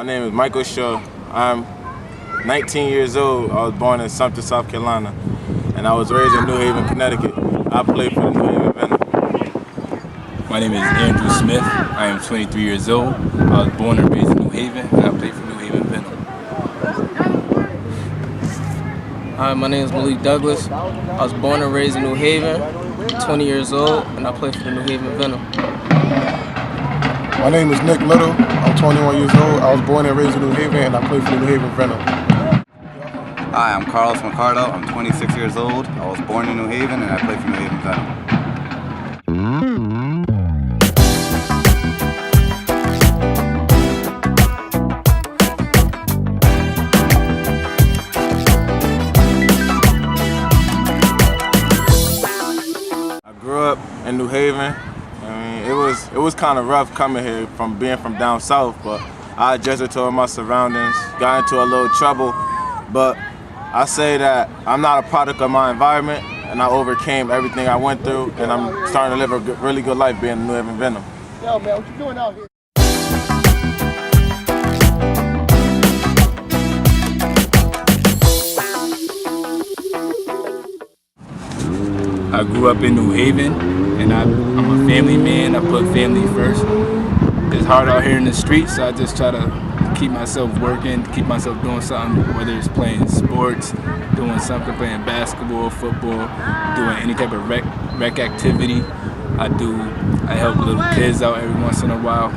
name is Michael Shaw. I'm 19 years old. I was born in Sumter, South Carolina, and I was raised in New Haven, Connecticut. I played for the New Haven Venom. My name is Andrew Smith. I am 23 years old. I was born and raised in New Haven, and I played for New Haven Venom. Hi, my name is Malik Douglas. I was born and raised in New Haven, 20 years old, and I play for the New Haven Venom. My name is Nick Little. I'm 21 years old. I was born and raised in New Haven, and I play for the New Haven Venom. Hi, I'm Carlos Mercado. I'm 26 years old. I was born in New Haven, and I play for New Haven Venom. In New Haven. I mean, it was kind of rough coming here from being from down south, but I adjusted to my surroundings, got into a little trouble, but I say that I'm not a product of my environment, and I overcame everything I went through, and I'm starting to live a really good life being in New Haven Venom. Yo, man, what you doing out here? I grew up in New Haven, and I'm a family man. I put family first. It's hard out here in the streets, so I just try to keep myself working, keep myself doing something, whether it's playing sports, doing something, playing basketball, football, doing any type of rec activity. I help little kids out every once in a while,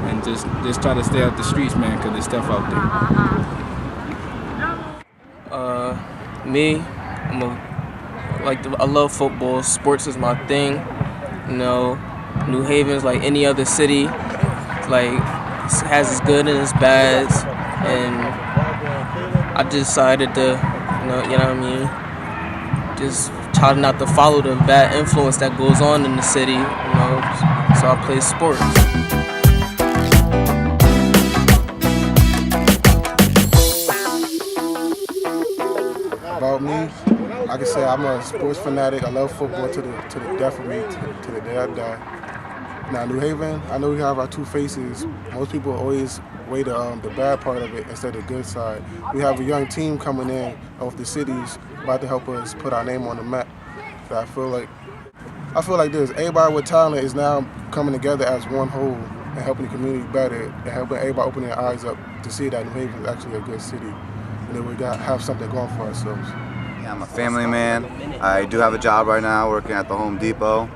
and just try to stay out the streets, man, because there's stuff out Me, I love football. Sports is my thing. You know, New Haven's like any other city. Like, has its good and its bads, and I decided to, you know what I mean, just try not to follow the bad influence that goes on in the city. You know, so I play sports. About me, I can say I'm a sports fanatic. I love football to the death of me, to the day I die. Now, New Haven, I know we have our two faces. Most people always weigh the bad part of it instead of the good side. We have a young team coming in off the cities about to help us put our name on the map. So I feel like this. Everybody with talent is now coming together as one whole and helping the community better and helping everybody open their eyes up to see that New Haven is actually a good city. And then we got to have something going for ourselves. Yeah, I'm a family man. I do have a job right now working at the Home Depot.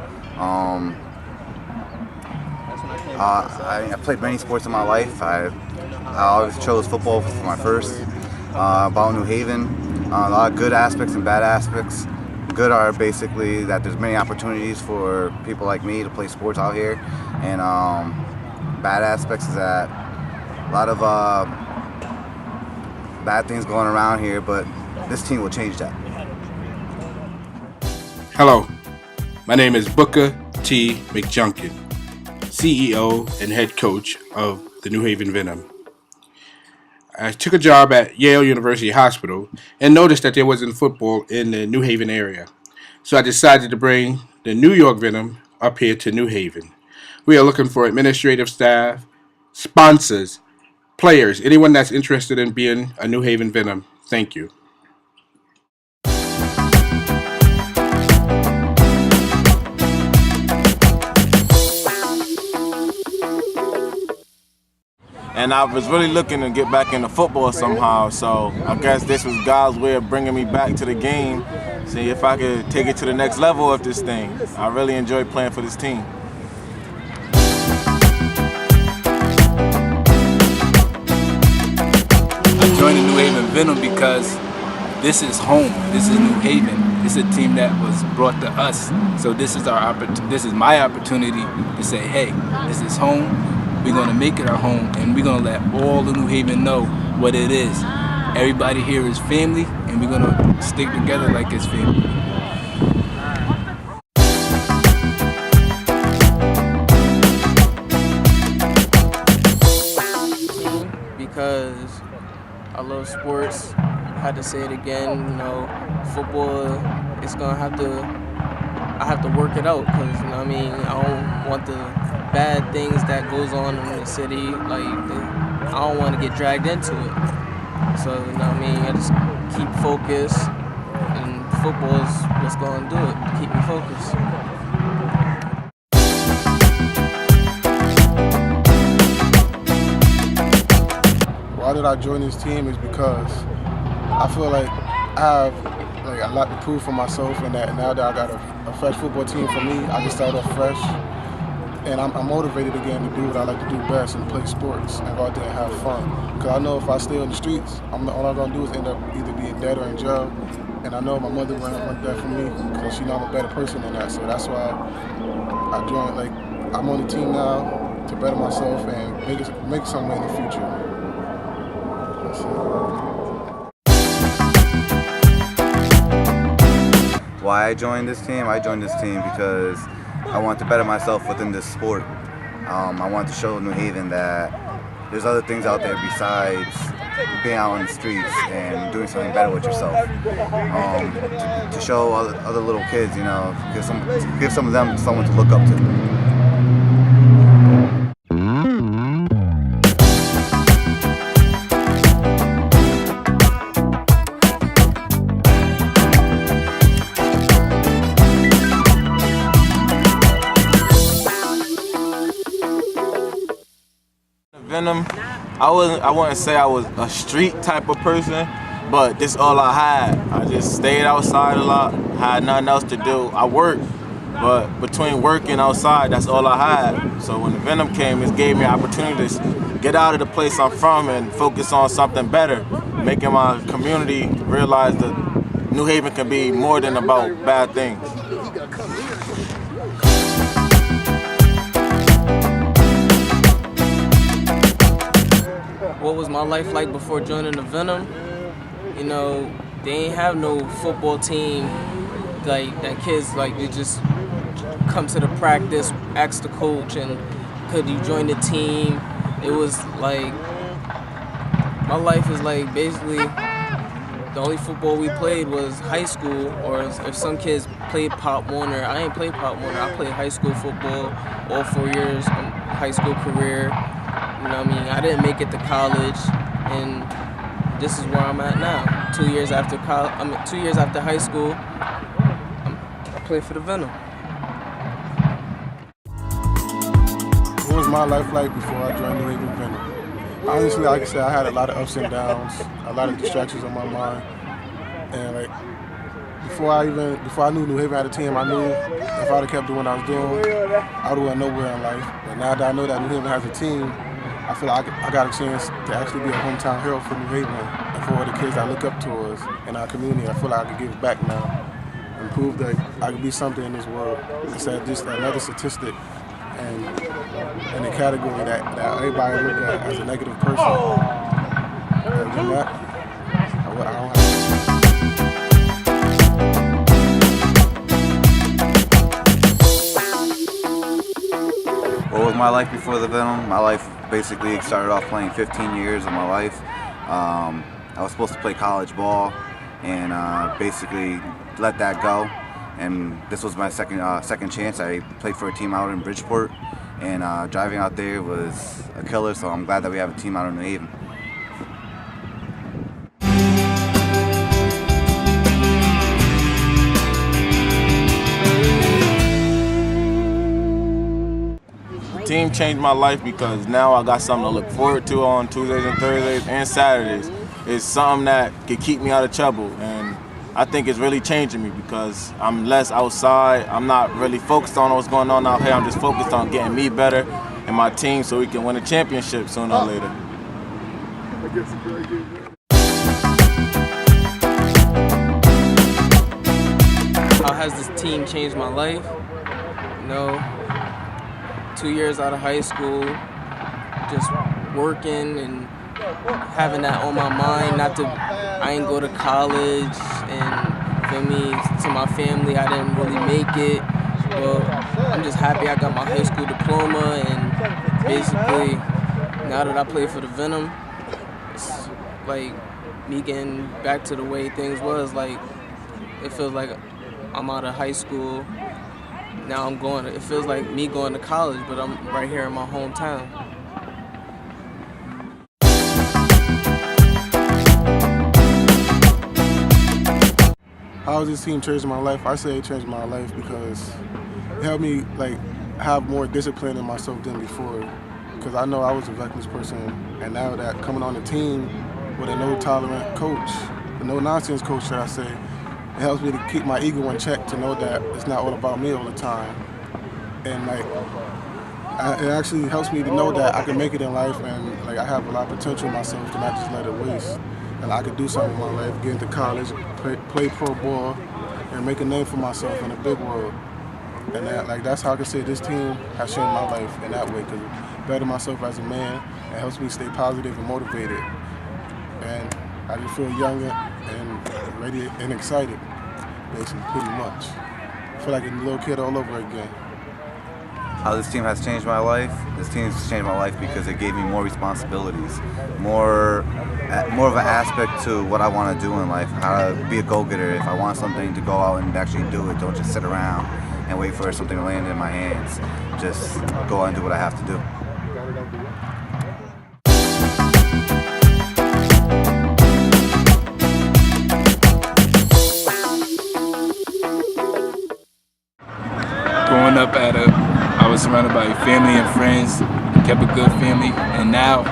I played many sports in my life. I always chose football for my first. About New Haven, a lot of good aspects and bad aspects. Good are basically that there's many opportunities for people like me to play sports out here, and bad aspects is that a lot of bad things going around here, but this team will change that. Hello, my name is Booker T. McJunkin, CEO and head coach of the New Haven Venom. I took a job at Yale University Hospital and noticed that there wasn't football in the New Haven area. So I decided to bring the New York Venom up here to New Haven. We are looking for administrative staff, sponsors, players, anyone that's interested in being a New Haven Venom. Thank you. And I was really looking to get back into football somehow, so I guess this was God's way of bringing me back to the game, see if I could take it to the next level of this thing. I really enjoy playing for this team. I joined the New Haven Venom because this is home. This is New Haven. This is a team that was brought to us. So this is my opportunity to say, hey, this is home. We're gonna make it our home, and we're gonna let all of New Haven know what it is. Everybody here is family, and we're gonna stick together like it's family. Because I love sports. I had to say it again. You know, football. I have to work it out because, you know what I mean, I don't want the bad things that goes on in the city, like I don't want to get dragged into it. So, you know what I mean? I just keep focused, and football is what's going to do it, keep me focused. Why did I join this team is because I feel like I have a lot to prove for myself, and that now that I got a fresh football team for me, I can start off fresh. And I'm motivated again to do what I like to do best and play sports and go out there and have fun. Because I know if I stay on the streets, all I'm going to do is end up either being dead or in jail. And I know my mother wouldn't want that for me because she know I'm a better person than that. So that's why I joined. I'm on the team now to better myself and make something in the future. That's it. Why I joined this team? I joined this team because I want to better myself within this sport. I want to show New Haven that there's other things out there besides being out on the streets and doing something better with yourself. To show other little kids, give some of them someone to look up to. Venom, I wouldn't say I was a street type of person, but this all I had. I just stayed outside a lot, had nothing else to do. I worked, but between work and outside, that's all I had. So when the Venom came, it gave me an opportunity to get out of the place I'm from and focus on something better, making my community realize that New Haven can be more than about bad things. What was my life like before joining the Venom? They ain't have no football team that kids they just come to the practice, ask the coach, and could you join the team? It was my life is basically the only football we played was high school, or if some kids played Pop Warner. I ain't played Pop Warner. I played high school football all 4 years, high school career. I didn't make it to college, and this is where I'm at now. 2 years after college, 2 years after high school, I play for the Venom. What was my life like before I joined New Haven Venom? Honestly, like I said, I had a lot of ups and downs, a lot of distractions on my mind, and before I knew New Haven had a team, I knew if I'd have kept doing what I was doing, I would have went nowhere in life. But now that I know that New Haven has a team, I feel like I got a chance to actually be a hometown hero for New Haven and for all the kids that look up to us in our community. I feel like I can give back now and prove that I can be something in this world instead of just another statistic and in a category that everybody look at as a negative person. Other than that, I don't have. What was my life before the Venom? My life basically started off playing 15 years of my life. I was supposed to play college ball and basically let that go. And this was my second chance. I played for a team out in Bridgeport, and driving out there was a killer, so I'm glad that we have a team out in New Haven. The team changed my life because now I got something to look forward to on Tuesdays and Thursdays and Saturdays. It's something that can keep me out of trouble, and I think it's really changing me because I'm less outside. I'm not really focused on what's going on out here. I'm just focused on getting me better and my team so we can win a championship sooner or later. How has this team changed my life? 2 years out of high school, just working and having that on my mind. I ain't go to college, and for me, to my family, I didn't really make it. But I'm just happy I got my high school diploma, and basically, now that I play for the Venom, it's me getting back to the way things was. It feels like I'm out of high school. Now it feels like me going to college, but I'm right here in my hometown. How has this team changed my life? I say it changed my life because it helped me like have more discipline in myself than before. Because I know I was a reckless person, and now that coming on the team with a no-tolerant coach, a no-nonsense coach, should I say, it helps me to keep my ego in check to know that it's not all about me all the time. And like, it actually helps me to know that I can make it in life, and like I have a lot of potential in myself to not just let it waste. And I could do something in my life, get into college, play pro ball, and make a name for myself in the big world. And that's how I can say this team has changed my life in that way, because it better myself as a man. It helps me stay positive and motivated. And I just feel younger and ready and excited, basically, pretty much. I feel like a little kid all over again. How this team has changed my life? This team has changed my life because it gave me more responsibilities, more of an aspect to what I want to do in life, how to be a go-getter. If I want something, to go out and actually do it. Don't just sit around and wait for something to land in my hands. Just go out and do what I have to do. Growing up I was surrounded by family and friends, kept a good family, and now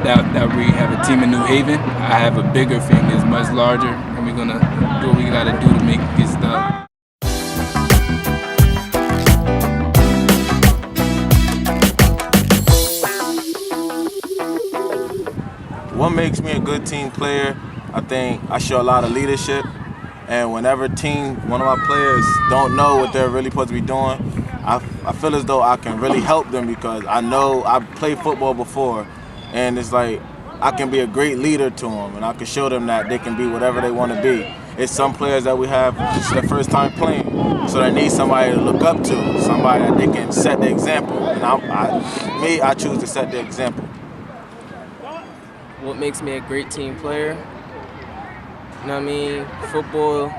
that we have a team in New Haven, I have a bigger family, it's much larger, and we're gonna do what we gotta do to make this stuff. What makes me a good team player? I think I show a lot of leadership. And whenever one of my players don't know what they're really supposed to be doing, I feel as though I can really help them because I know I've played football before, and it's like I can be a great leader to them, and I can show them that they can be whatever they want to be. It's some players that we have, it's their first time playing, so they need somebody to look up to, somebody that they can set the example. And I choose to set the example. What makes me a great team player? You know what I mean? Football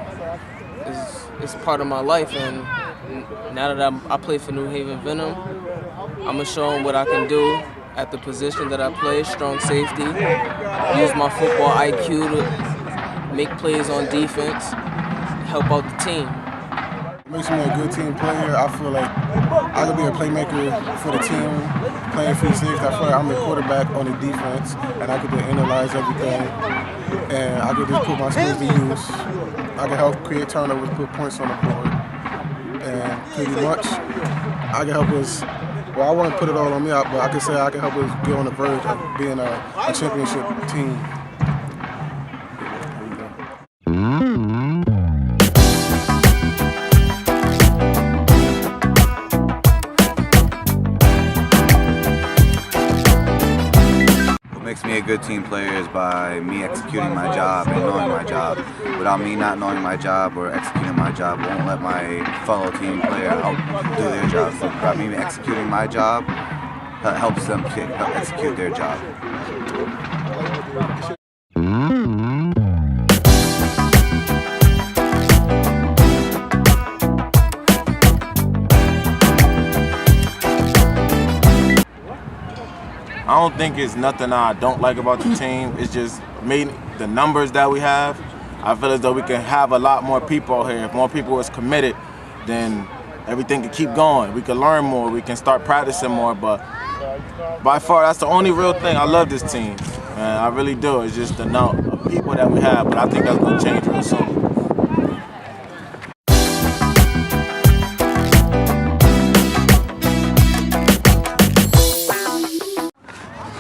is part of my life, and now that I play for New Haven Venom, I'm going to show them what I can do at the position that I play, strong safety, use my football IQ to make plays on defense, help out the team. It makes me a good team player. I feel like I could be a playmaker for the team, playing free safety. I feel like I'm the quarterback on the defense, and I could just analyze everything, and I could just put my skills to use. I can help create turnovers, put points on the board, and pretty much I can help us. Well, I want to put it all on me, but I can say I can help us get on the verge of being a championship team. What makes me a good team player is by me executing my job and knowing my job. Without me not knowing my job or executing my job, I won't let my fellow team player help do their job. So by me executing my job, helps them execute their job. I don't think it's nothing I don't like about the team. It's just the numbers that we have. I feel as though we can have a lot more people out here. If more people was committed, then everything can keep going. We can learn more. We can start practicing more. But by far, that's the only real thing. I love this team, and I really do. It's just the number of people that we have. But I think that's going to change real soon.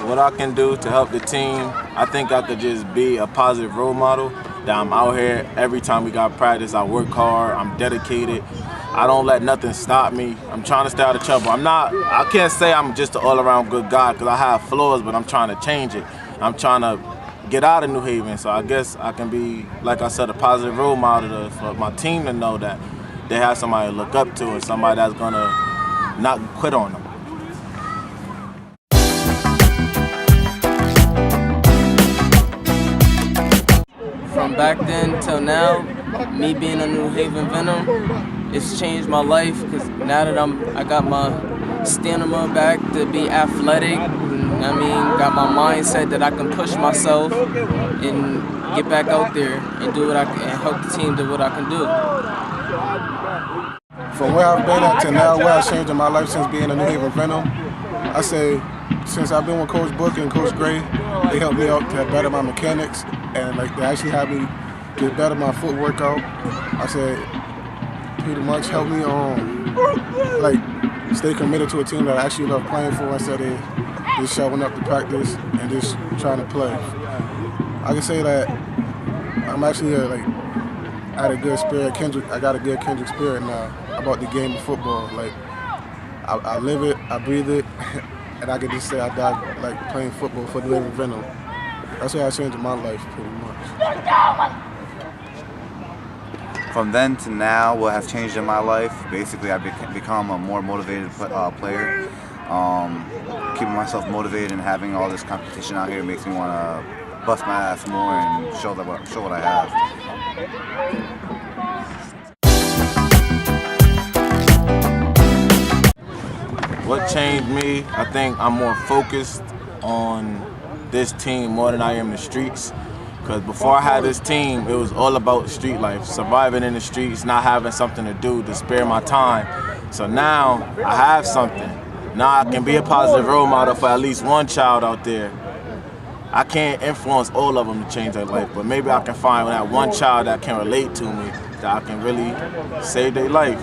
What I can do to help the team, I think I could just be a positive role model. That I'm out here every time we got practice. I work hard. I'm dedicated. I don't let nothing stop me. I'm trying to stay out of trouble. I can't say I'm just an all-around good guy because I have flaws, but I'm trying to change it. I'm trying to get out of New Haven. So I guess I can be, like I said, a positive role model for my team to know that they have somebody to look up to and somebody that's gonna not quit on them. From back then till now, me being a New Haven Venom, it's changed my life because now that I got my stamina back to be athletic and I mean, got my mindset that I can push myself and get back out there and do what I can and help the team do what I can do. From where I've been at to now, where I've changed in my life since being a New Haven Venom, I say since I've been with Coach Book and Coach Gray, they helped me out to better my mechanics and like they actually had me get better my foot workout. I said pretty much helped me like stay committed to a team that I actually love playing for instead of just showing up to practice and just trying to play. I can say that I'm actually at a good spirit. I got a good Kendrick spirit now about the game of football. Like I live it, I breathe it, and I can just say I died like playing football for the living Venom. That's what I changed in my life pretty much. From then to now, what has changed in my life, basically I've become a more motivated player. Keeping myself motivated and having all this competition out here makes me want to bust my ass more and show what I have. What changed me? I think I'm more focused on this team more than I am the streets. Because before I had this team, it was all about street life, surviving in the streets, not having something to do to spare my time. So now I have something. Now I can be a positive role model for at least one child out there. I can't influence all of them to change their life, but maybe I can find that one child that can relate to me, that I can really save their life.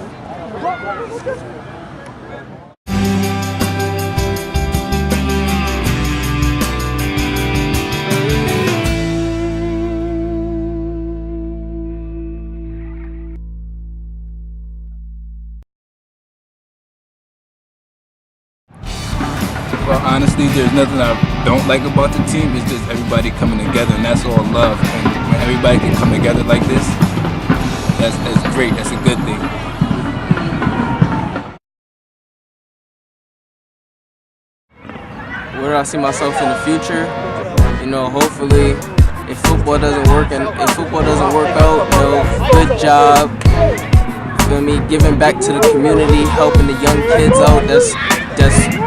Well, honestly, there's nothing I don't like about the team. It's just everybody coming together, and that's all love. And when everybody can come together like this, that's great. That's a good thing. Where do I see myself in the future? You know, hopefully, if football doesn't work out, you know, good job. Feel me? Giving back to the community, helping the young kids out. That's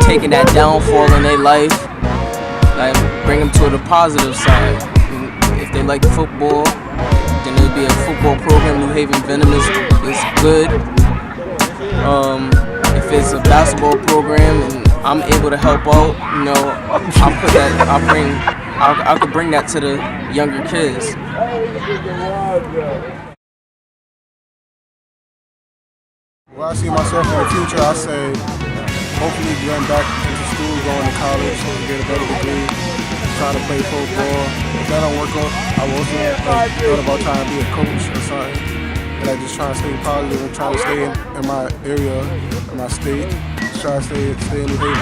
taking that downfall in their life, like bring them to the positive side. And if they like football, then it'll be a football program. New Haven Venom is good. If it's a basketball program and I'm able to help out, you know, I could bring that to the younger kids. Where I see myself in the future, I say hopefully getting back into school, going to college, so get a better degree, trying to play football. If that don't work out, I will also thought about trying to be a coach or something. And I just trying to stay positive and trying to stay in my area, in my state, just trying to stay in New Haven.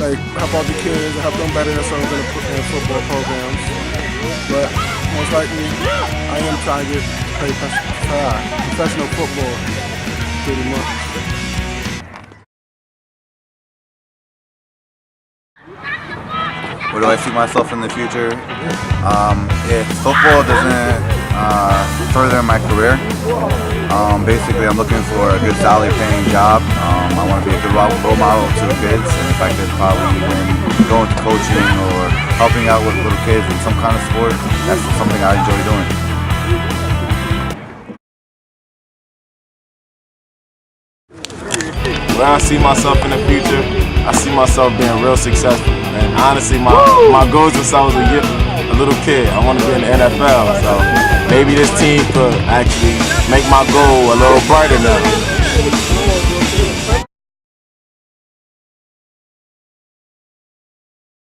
Like help out the kids and help them better themselves in football programs. But most likely, I am trying to play professional football pretty much. Where do I see myself in the future? If football doesn't further my career, basically I'm looking for a good salary paying job. I want to be a good role model to the kids, and if I could probably even go into coaching or helping out with little kids in some kind of sport, that's something I enjoy doing. Where I see myself in the future, I see myself being real successful. And honestly, my goals since I was a little kid, I want to be in the NFL. So maybe this team could actually make my goal a little brighter now.